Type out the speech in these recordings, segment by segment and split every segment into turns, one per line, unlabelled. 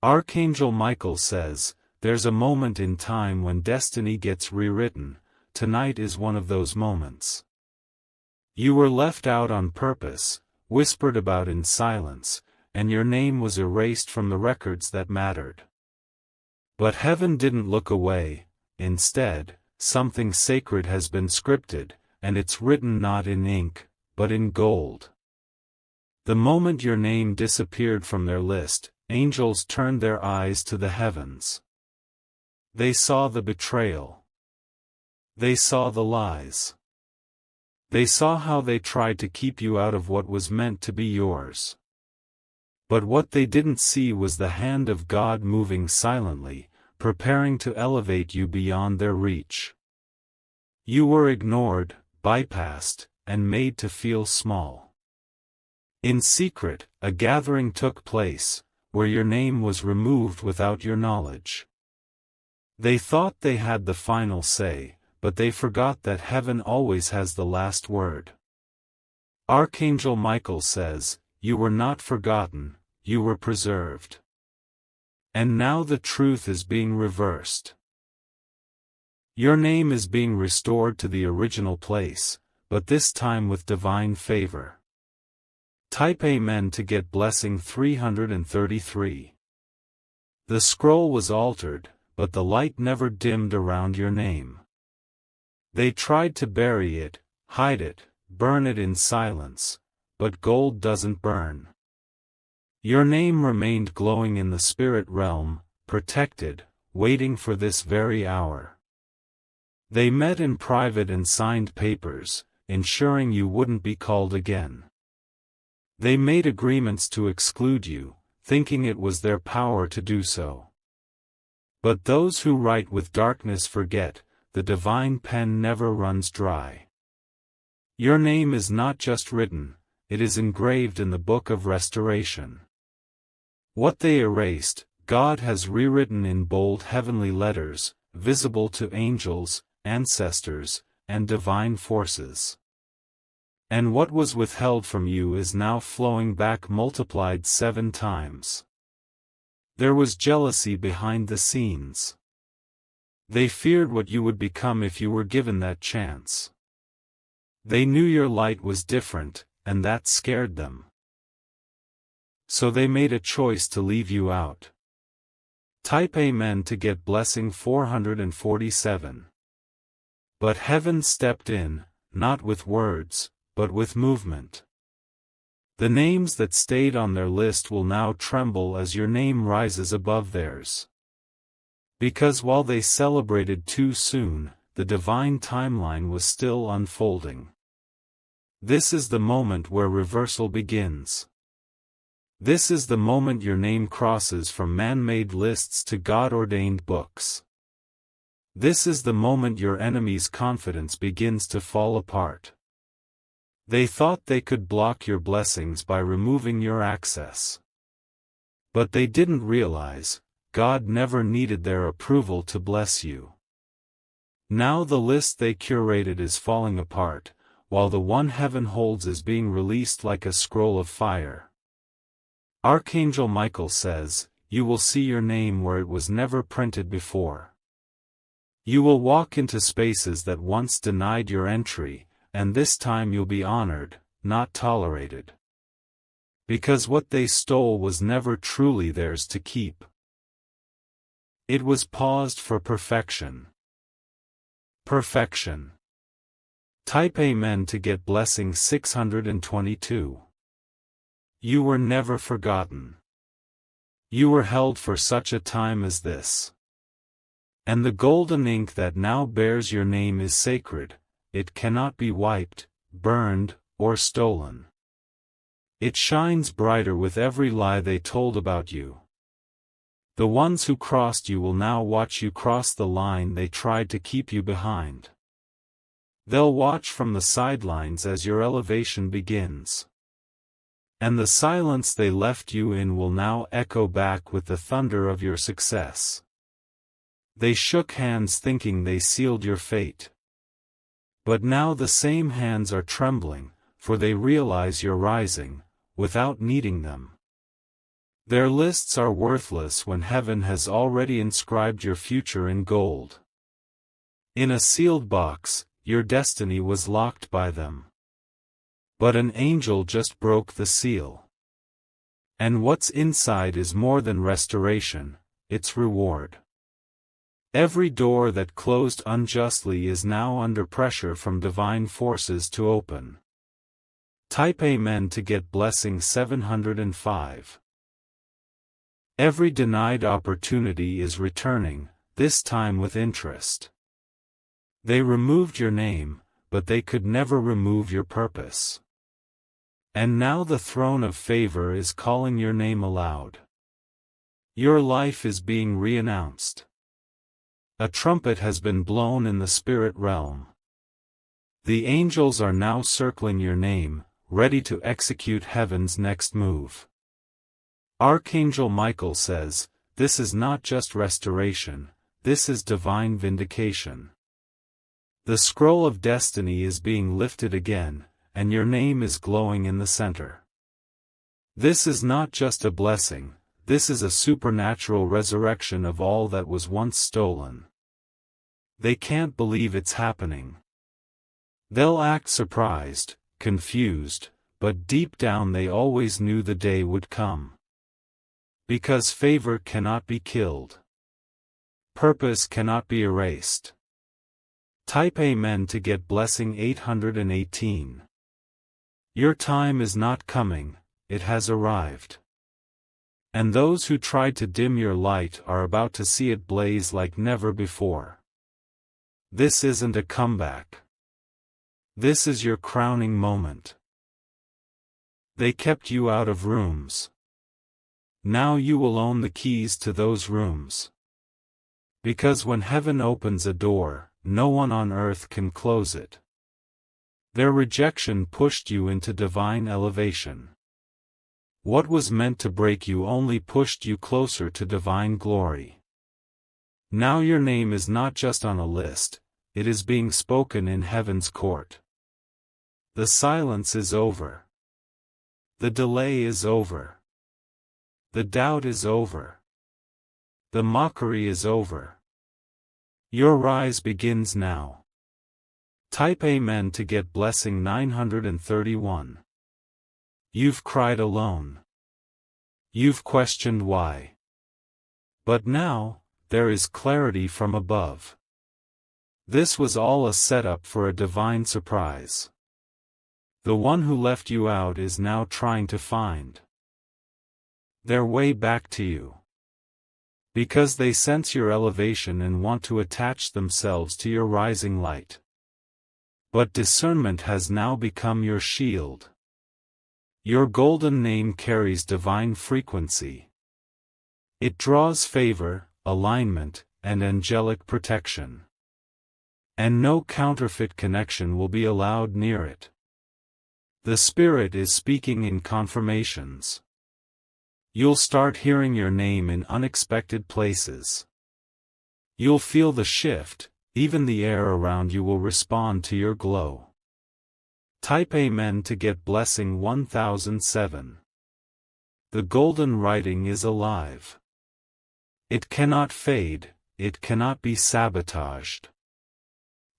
Archangel Michael says, there's a moment in time when destiny gets rewritten. Tonight is one of those moments. You were left out on purpose, whispered about in silence, and your name was erased from the records that mattered. But heaven didn't look away. Instead, something sacred has been scripted, and it's written not in ink, but in gold. The moment your name disappeared from their list, angels turned their eyes to the heavens. They saw the betrayal. They saw the lies. They saw how they tried to keep you out of what was meant to be yours. But what they didn't see was the hand of God moving silently, preparing to elevate you beyond their reach. You were ignored, bypassed, and made to feel small. In secret, a gathering took place, where your name was removed without your knowledge. They thought they had the final say, but they forgot that heaven always has the last word. Archangel Michael says, you were not forgotten, you were preserved. And now the truth is being reversed. Your name is being restored to the original place, but this time with divine favor. Type Amen to get blessing 333. The scroll was altered, but the light never dimmed around your name. They tried to bury it, hide it, burn it in silence, but gold doesn't burn. Your name remained glowing in the spirit realm, protected, waiting for this very hour. They met in private and signed papers, ensuring you wouldn't be called again. They made agreements to exclude you, thinking it was their power to do so. But those who write with darkness forget, the divine pen never runs dry. Your name is not just written, it is engraved in the book of restoration. What they erased, God has rewritten in bold heavenly letters, visible to angels, ancestors, and divine forces. And what was withheld from you is now flowing back multiplied 7 times. There was jealousy behind the scenes. They feared what you would become if you were given that chance. They knew your light was different, and that scared them. So they made a choice to leave you out. Type Amen to get blessing 447. But heaven stepped in, not with words, but with movement. The names that stayed on their list will now tremble as your name rises above theirs. Because while they celebrated too soon, the divine timeline was still unfolding. This is the moment where reversal begins. This is the moment your name crosses from man-made lists to God-ordained books. This is the moment your enemy's confidence begins to fall apart. They thought they could block your blessings by removing your access. But they didn't realize, God never needed their approval to bless you. Now the list they curated is falling apart, while the one heaven holds is being released like a scroll of fire. Archangel Michael says, you will see your name where it was never printed before. You will walk into spaces that once denied your entry, and this time you'll be honored, not tolerated. Because what they stole was never truly theirs to keep. It was paused for perfection. Perfection. Type Amen to get blessing 622. You were never forgotten. You were held for such a time as this. And the golden ink that now bears your name is sacred, it cannot be wiped, burned, or stolen. It shines brighter with every lie they told about you. The ones who crossed you will now watch you cross the line they tried to keep you behind. They'll watch from the sidelines as your elevation begins. And the silence they left you in will now echo back with the thunder of your success. They shook hands thinking they sealed your fate. But now the same hands are trembling, for they realize you're rising, without needing them. Their lists are worthless when heaven has already inscribed your future in gold. In a sealed box, your destiny was locked by them. But an angel just broke the seal. And what's inside is more than restoration, it's reward. Every door that closed unjustly is now under pressure from divine forces to open. Type Amen to get blessing 705. Every denied opportunity is returning, this time with interest. They removed your name, but they could never remove your purpose. And now the throne of favor is calling your name aloud. Your life is being re-announced. A trumpet has been blown in the spirit realm. The angels are now circling your name, ready to execute heaven's next move. Archangel Michael says, this is not just restoration, this is divine vindication. The scroll of destiny is being lifted again, and your name is glowing in the center. This is not just a blessing, this is a supernatural resurrection of all that was once stolen. They can't believe it's happening. They'll act surprised, confused, but deep down they always knew the day would come. Because favor cannot be killed. Purpose cannot be erased. Type Amen to get blessing 818. Your time is not coming, it has arrived. And those who tried to dim your light are about to see it blaze like never before. This isn't a comeback. This is your crowning moment. They kept you out of rooms. Now you will own the keys to those rooms. Because when heaven opens a door, no one on earth can close it. Their rejection pushed you into divine elevation. What was meant to break you only pushed you closer to divine glory. Now your name is not just on a list, it is being spoken in heaven's court. The silence is over. The delay is over. The doubt is over. The mockery is over. Your rise begins now. Type Amen to get blessing 931. You've cried alone. You've questioned why. But now, there is clarity from above. This was all a setup for a divine surprise. The one who left you out is now trying to find their way back to you. Because they sense your elevation and want to attach themselves to your rising light. But discernment has now become your shield. Your golden name carries divine frequency. It draws favor, alignment, and angelic protection. And no counterfeit connection will be allowed near it. The Spirit is speaking in confirmations. You'll start hearing your name in unexpected places. You'll feel the shift, even the air around you will respond to your glow. Type Amen to get blessing 1007. The golden writing is alive. It cannot fade, it cannot be sabotaged.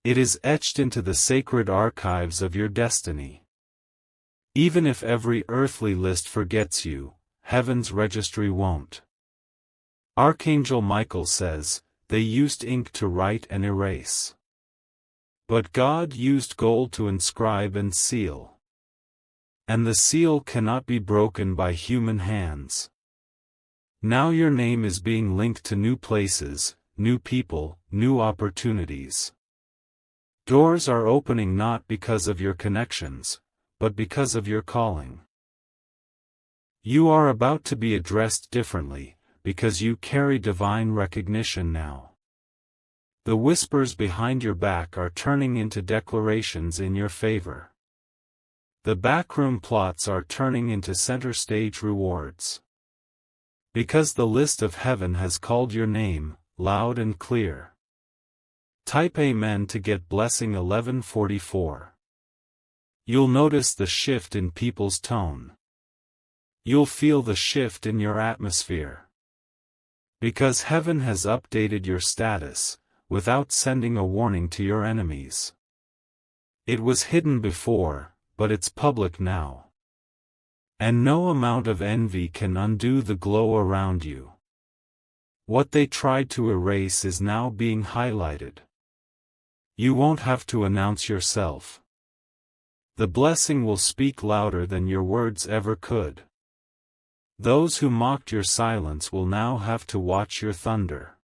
It is etched into the sacred archives of your destiny. Even if every earthly list forgets you, heaven's registry won't. Archangel Michael says, they used ink to write and erase. But God used gold to inscribe and seal. And the seal cannot be broken by human hands. Now your name is being linked to new places, new people, new opportunities. Doors are opening not because of your connections, but because of your calling. You are about to be addressed differently, because you carry divine recognition now. The whispers behind your back are turning into declarations in your favor. The backroom plots are turning into center stage rewards. Because the list of heaven has called your name, loud and clear. Type Amen to get blessing 1144. You'll notice the shift in people's tone. You'll feel the shift in your atmosphere. Because heaven has updated your status, without sending a warning to your enemies. It was hidden before, but it's public now. And no amount of envy can undo the glow around you. What they tried to erase is now being highlighted. You won't have to announce yourself. The blessing will speak louder than your words ever could. Those who mocked your silence will now have to watch your thunder.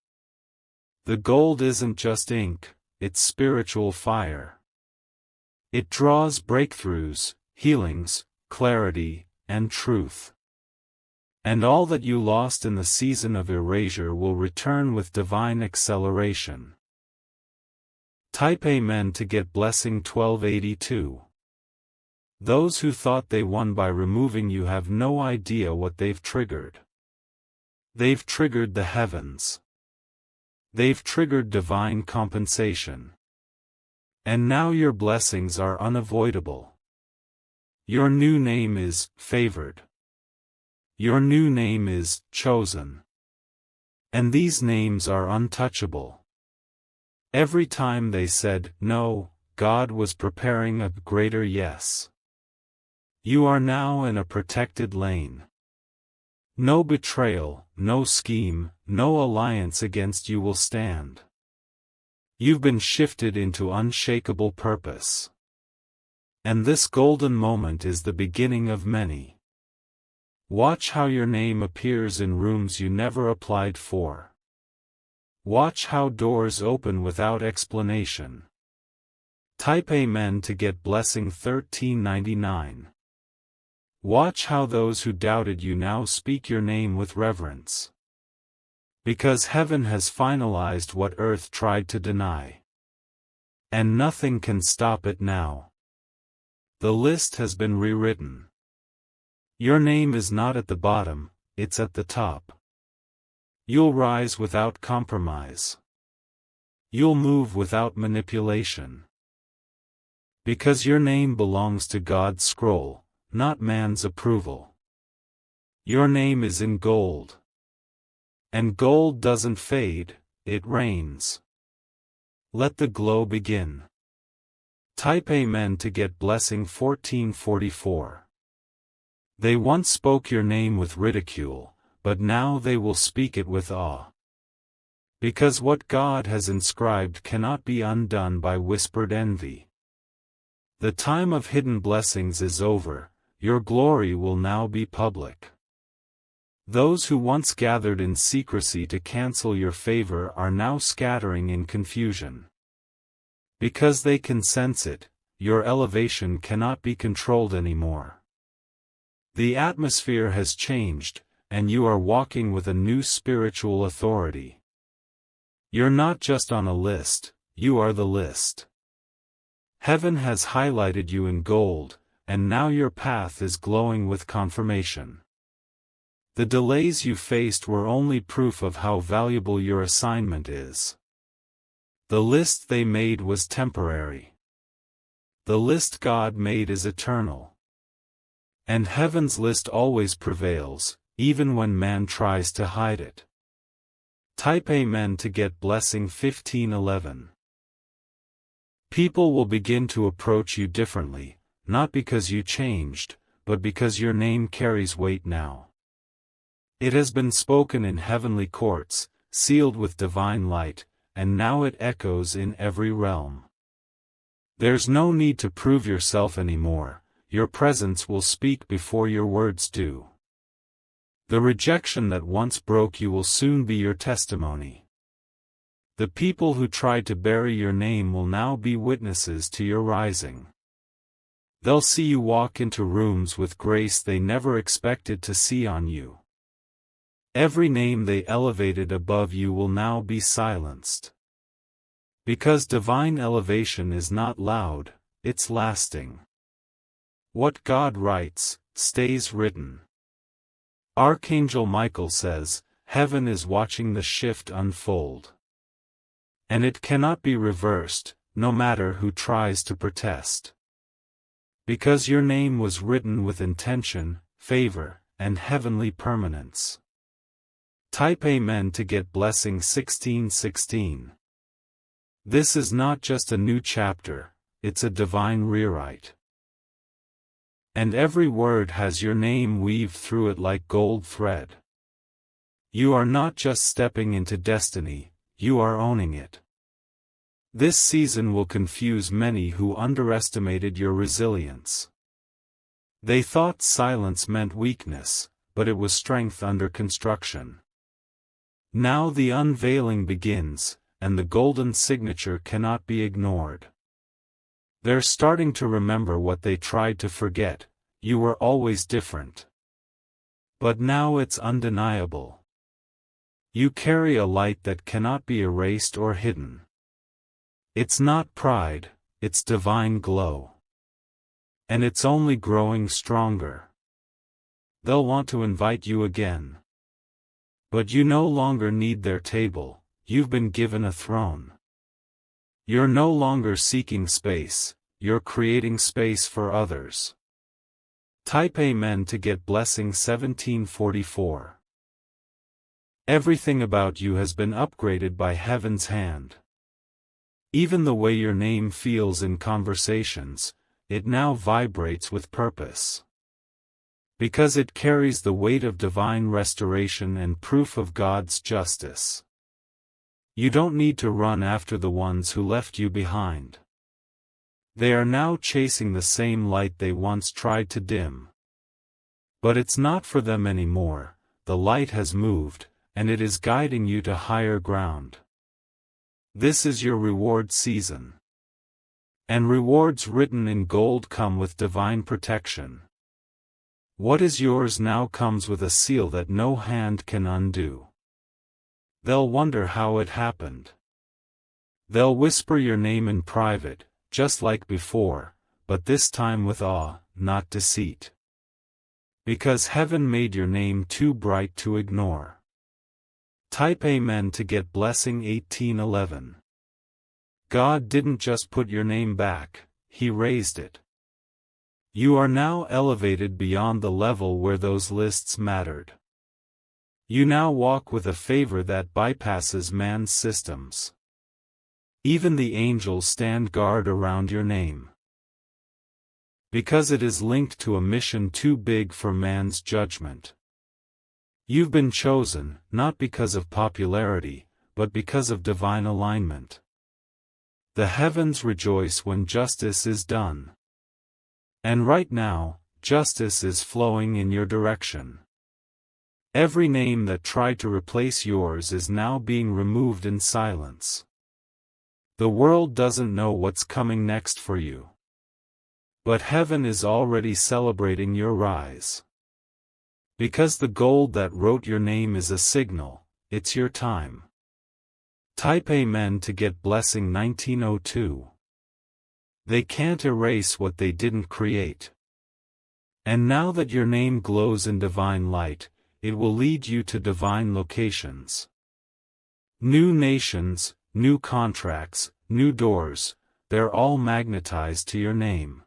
The gold isn't just ink, it's spiritual fire. It draws breakthroughs, healings, clarity, and truth. And all that you lost in the season of erasure will return with divine acceleration. Type Amen to get blessing 1282. Those who thought they won by removing you have no idea what they've triggered. They've triggered the heavens. They've triggered divine compensation. And now your blessings are unavoidable. Your new name is favored. Your new name is chosen. And these names are untouchable. Every time they said no, God was preparing a greater yes. You are now in a protected lane. No betrayal, no scheme, no alliance against you will stand. You've been shifted into unshakable purpose. And this golden moment is the beginning of many. Watch how your name appears in rooms you never applied for. Watch how doors open without explanation. Type Amen to get blessing 1399. Watch how those who doubted you now speak your name with reverence. Because heaven has finalized what earth tried to deny. And nothing can stop it now. The list has been rewritten. Your name is not at the bottom, it's at the top. You'll rise without compromise. You'll move without manipulation. Because your name belongs to God's scroll, not man's approval. Your name is in gold. And gold doesn't fade, it reigns. Let the glow begin. Type Amen to get blessing 1444. They once spoke your name with ridicule, but now they will speak it with awe. Because what God has inscribed cannot be undone by whispered envy. The time of hidden blessings is over, your glory will now be public. Those who once gathered in secrecy to cancel your favor are now scattering in confusion. Because they can sense it, your elevation cannot be controlled anymore. The atmosphere has changed, and you are walking with a new spiritual authority. You're not just on a list, you are the list. Heaven has highlighted you in gold, and now your path is glowing with confirmation. The delays you faced were only proof of how valuable your assignment is. The list they made was temporary. The list God made is eternal. And heaven's list always prevails, even when man tries to hide it. Type Amen to get blessing 1511. People will begin to approach you differently, not because you changed, but because your name carries weight now. It has been spoken in heavenly courts, sealed with divine light, and now it echoes in every realm. There's no need to prove yourself anymore, your presence will speak before your words do. The rejection that once broke you will soon be your testimony. The people who tried to bury your name will now be witnesses to your rising. They'll see you walk into rooms with grace they never expected to see on you. Every name they elevated above you will now be silenced. Because divine elevation is not loud, it's lasting. What God writes, stays written. Archangel Michael says, heaven is watching the shift unfold. And it cannot be reversed, no matter who tries to protest. Because your name was written with intention, favor, and heavenly permanence. Type Amen to get blessing 1616. This is not just a new chapter, it's a divine rewrite. And every word has your name weaved through it like gold thread. You are not just stepping into destiny, you are owning it. This season will confuse many who underestimated your resilience. They thought silence meant weakness, but it was strength under construction. Now the unveiling begins, and the golden signature cannot be ignored. They're starting to remember what they tried to forget: you were always different. But now it's undeniable. You carry a light that cannot be erased or hidden. It's not pride, it's divine glow. And it's only growing stronger. They'll want to invite you again. But you no longer need their table, you've been given a throne. You're no longer seeking space, you're creating space for others. Type Amen to get blessing 1744. Everything about you has been upgraded by heaven's hand. Even the way your name feels in conversations, it now vibrates with purpose. Because it carries the weight of divine restoration and proof of God's justice. You don't need to run after the ones who left you behind. They are now chasing the same light they once tried to dim. But it's not for them anymore, the light has moved, and it is guiding you to higher ground. This is your reward season. And rewards written in gold come with divine protection. What is yours now comes with a seal that no hand can undo. They'll wonder how it happened. They'll whisper your name in private, just like before, but this time with awe, not deceit. Because heaven made your name too bright to ignore. Type Amen to get blessing 1811. God didn't just put your name back, He raised it. You are now elevated beyond the level where those lists mattered. You now walk with a favor that bypasses man's systems. Even the angels stand guard around your name. Because it is linked to a mission too big for man's judgment. You've been chosen, not because of popularity, but because of divine alignment. The heavens rejoice when justice is done. And right now, justice is flowing in your direction. Every name that tried to replace yours is now being removed in silence. The world doesn't know what's coming next for you. But heaven is already celebrating your rise. Because the gold that wrote your name is a signal, it's your time. Type Amen to get blessing 1902. They can't erase what they didn't create. And now that your name glows in divine light, it will lead you to divine locations. New nations, new contracts, new doors, they're all magnetized to your name.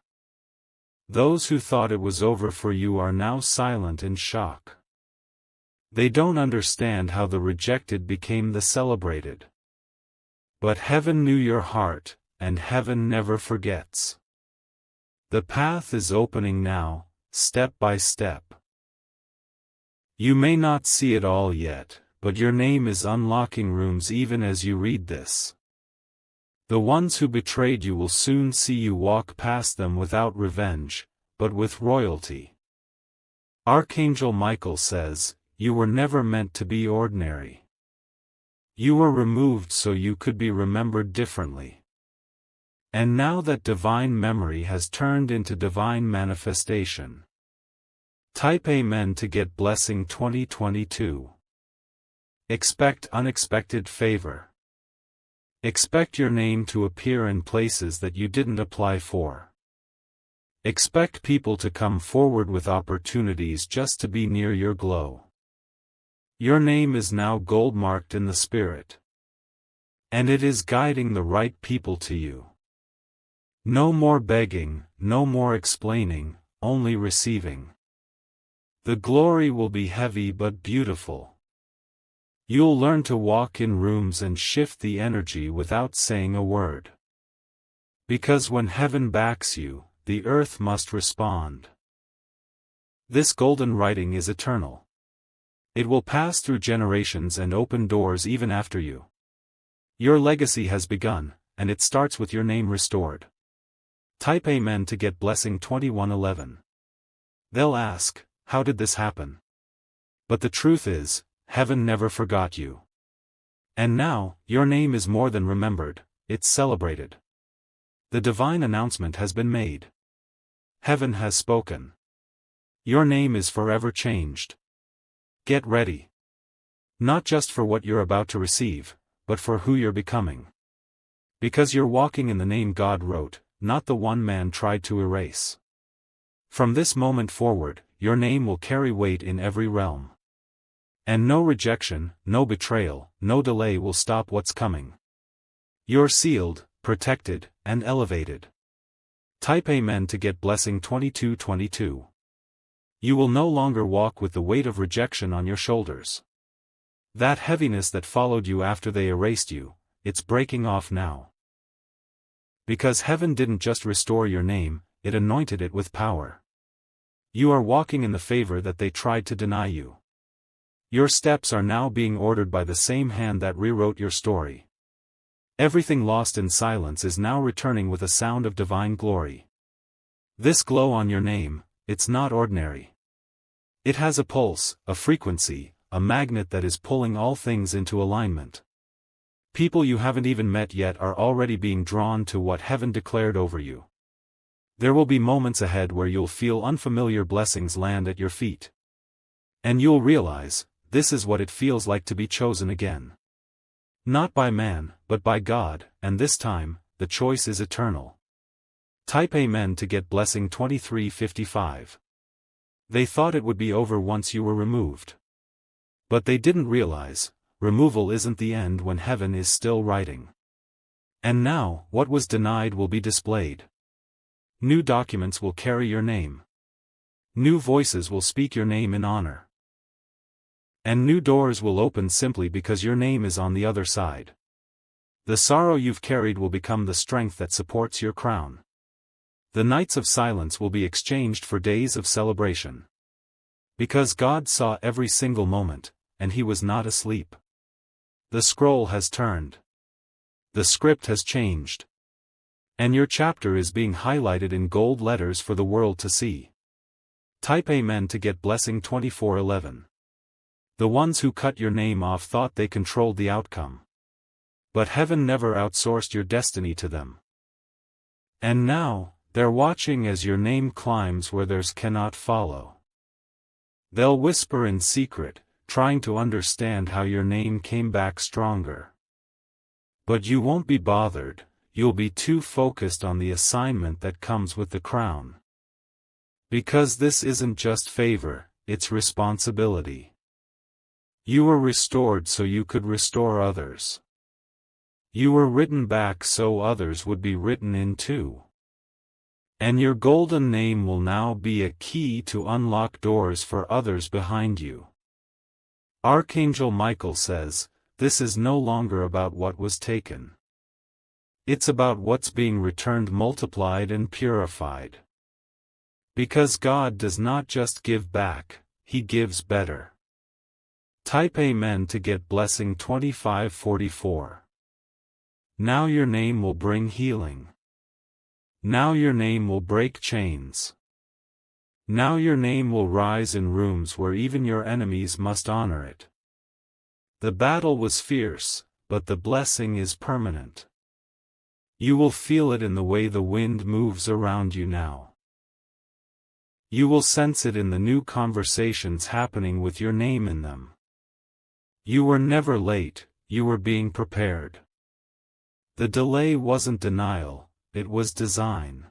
Those who thought it was over for you are now silent in shock. They don't understand how the rejected became the celebrated. But heaven knew your heart, and heaven never forgets. The path is opening now, step by step. You may not see it all yet, but your name is unlocking rooms even as you read this. The ones who betrayed you will soon see you walk past them without revenge, but with royalty. Archangel Michael says, "You were never meant to be ordinary. You were removed so you could be remembered differently." And now that divine memory has turned into divine manifestation. Type Amen to get blessing 2022. Expect unexpected favor. Expect your name to appear in places that you didn't apply for. Expect people to come forward with opportunities just to be near your glow. Your name is now gold-marked in the Spirit. And it is guiding the right people to you. No more begging, no more explaining, only receiving. The glory will be heavy but beautiful. You'll learn to walk in rooms and shift the energy without saying a word. Because when heaven backs you, the earth must respond. This golden writing is eternal. It will pass through generations and open doors even after you. Your legacy has begun, and it starts with your name restored. Type Amen to get blessing 2111. They'll ask, how did this happen? But the truth is, heaven never forgot you. And now, your name is more than remembered, it's celebrated. The divine announcement has been made. Heaven has spoken. Your name is forever changed. Get ready. Not just for what you're about to receive, but for who you're becoming. Because you're walking in the name God wrote, not the one man tried to erase. From this moment forward, your name will carry weight in every realm. And no rejection, no betrayal, no delay will stop what's coming. You're sealed, protected, and elevated. Type Amen to get blessing 2222. You will no longer walk with the weight of rejection on your shoulders. That heaviness that followed you after they erased you, it's breaking off now. Because heaven didn't just restore your name, it anointed it with power. You are walking in the favor that they tried to deny you. Your steps are now being ordered by the same hand that rewrote your story. Everything lost in silence is now returning with a sound of divine glory. This glow on your name, it's not ordinary. It has a pulse, a frequency, a magnet that is pulling all things into alignment. People you haven't even met yet are already being drawn to what heaven declared over you. There will be moments ahead where you'll feel unfamiliar blessings land at your feet. And you'll realize, this is what it feels like to be chosen again. Not by man, but by God, and this time, the choice is eternal. Type Amen to get blessing 2355. They thought it would be over once you were removed. But they didn't realize, removal isn't the end when heaven is still writing. And now, what was denied will be displayed. New documents will carry your name. New voices will speak your name in honor. And new doors will open simply because your name is on the other side. The sorrow you've carried will become the strength that supports your crown. The nights of silence will be exchanged for days of celebration. Because God saw every single moment, and He was not asleep. The scroll has turned. The script has changed. And your chapter is being highlighted in gold letters for the world to see. Type Amen to get blessing 2411. The ones who cut your name off thought they controlled the outcome. But heaven never outsourced your destiny to them. And now, they're watching as your name climbs where theirs cannot follow. They'll whisper in secret, trying to understand how your name came back stronger. But you won't be bothered, you'll be too focused on the assignment that comes with the crown. Because this isn't just favor, it's responsibility. You were restored so you could restore others. You were written back so others would be written in too. And your golden name will now be a key to unlock doors for others behind you. Archangel Michael says, this is no longer about what was taken. It's about what's being returned multiplied and purified. Because God does not just give back, He gives better. Type Amen to get blessing 2544. Now your name will bring healing. Now your name will break chains. Now your name will rise in rooms where even your enemies must honor it. The battle was fierce, but the blessing is permanent. You will feel it in the way the wind moves around you now. You will sense it in the new conversations happening with your name in them. You were never late, you were being prepared. The delay wasn't denial, it was design.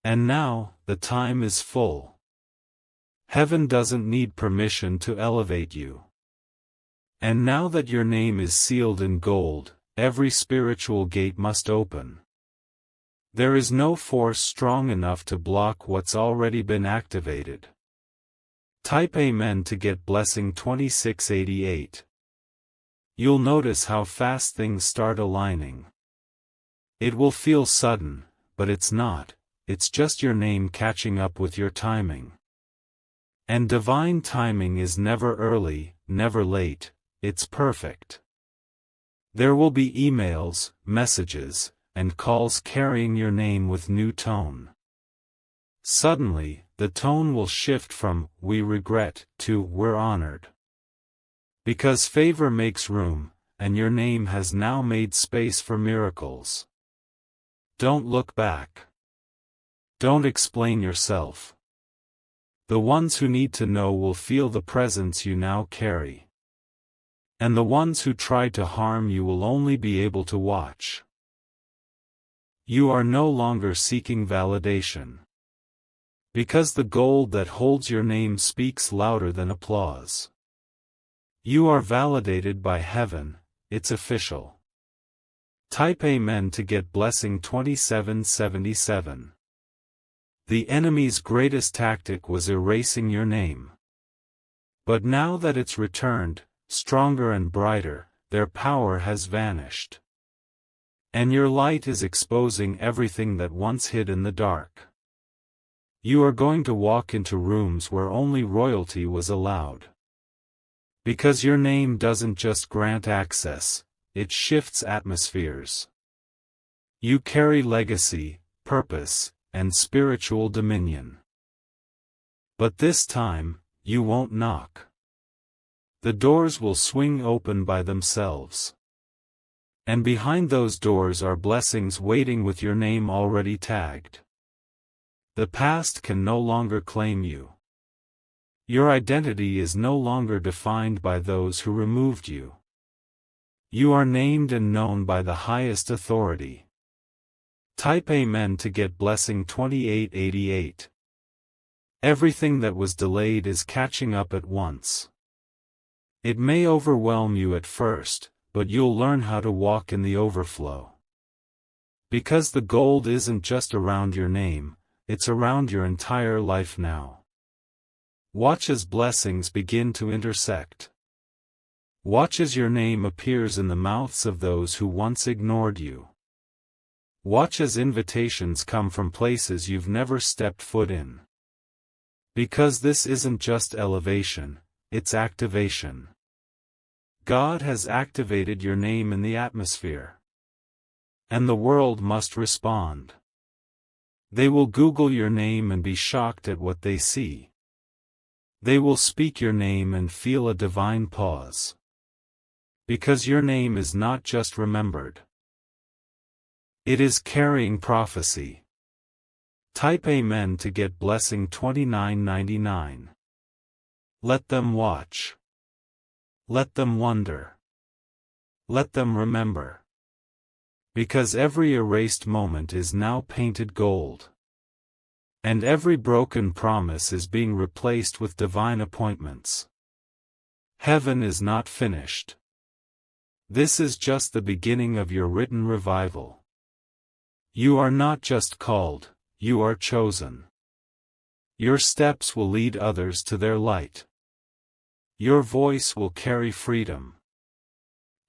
And now, the time is full. Heaven doesn't need permission to elevate you. And now that your name is sealed in gold, every spiritual gate must open. There is no force strong enough to block what's already been activated. Type Amen to get blessing 2688. You'll notice how fast things start aligning. It will feel sudden, but it's not, it's just your name catching up with your timing. And divine timing is never early, never late, it's perfect. There will be emails, messages, and calls carrying your name with new tone. Suddenly, the tone will shift from, "we regret," to, "we're honored." Because favor makes room, and your name has now made space for miracles. Don't look back. Don't explain yourself. The ones who need to know will feel the presence you now carry. And the ones who try to harm you will only be able to watch. You are no longer seeking validation. Because the gold that holds your name speaks louder than applause. You are validated by heaven, it's official. Type Amen to get blessing 2777. The enemy's greatest tactic was erasing your name. But now that it's returned, stronger and brighter, their power has vanished. And your light is exposing everything that once hid in the dark. You are going to walk into rooms where only royalty was allowed. Because your name doesn't just grant access, it shifts atmospheres. You carry legacy, purpose, and spiritual dominion. But this time, you won't knock. The doors will swing open by themselves. And behind those doors are blessings waiting with your name already tagged. The past can no longer claim you. Your identity is no longer defined by those who removed you. You are named and known by the highest authority. Type Amen to get blessing 2888. Everything that was delayed is catching up at once. It may overwhelm you at first, but you'll learn how to walk in the overflow. Because the gold isn't just around your name, it's around your entire life now. Watch as blessings begin to intersect. Watch as your name appears in the mouths of those who once ignored you. Watch as invitations come from places you've never stepped foot in. Because this isn't just elevation, it's activation. God has activated your name in the atmosphere. And the world must respond. They will Google your name and be shocked at what they see. They will speak your name and feel a divine pause. Because your name is not just remembered. It is carrying prophecy. Type Amen to get blessing 2999. Let them watch. Let them wonder. Let them remember. Because every erased moment is now painted gold. And every broken promise is being replaced with divine appointments. Heaven is not finished. This is just the beginning of your written revival. You are not just called, you are chosen. Your steps will lead others to their light. Your voice will carry freedom.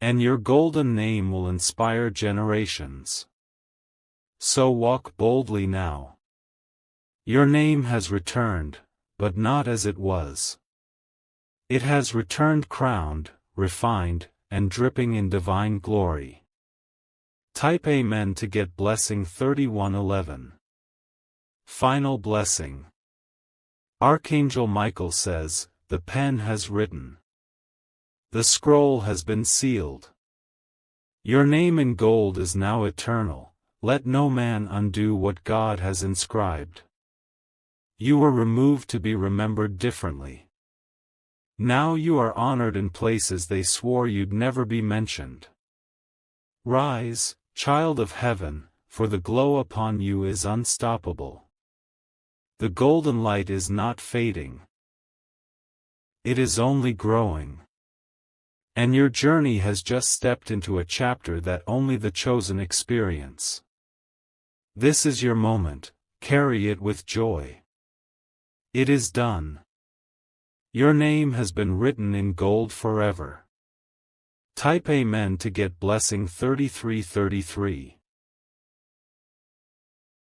And your golden name will inspire generations. So walk boldly now. Your name has returned, but not as it was. It has returned crowned, refined, and dripping in divine glory. Type Amen to get blessing 3111. Final blessing. Archangel Michael says, "The pen has written. The scroll has been sealed. Your name in gold is now eternal, let no man undo what God has inscribed. You were removed to be remembered differently. Now you are honored in places they swore you'd never be mentioned. Rise, child of heaven, for the glow upon you is unstoppable. The golden light is not fading. It is only growing. And your journey has just stepped into a chapter that only the chosen experience. This is your moment, carry it with joy. It is done. Your name has been written in gold forever. Type Amen to get blessing 3333.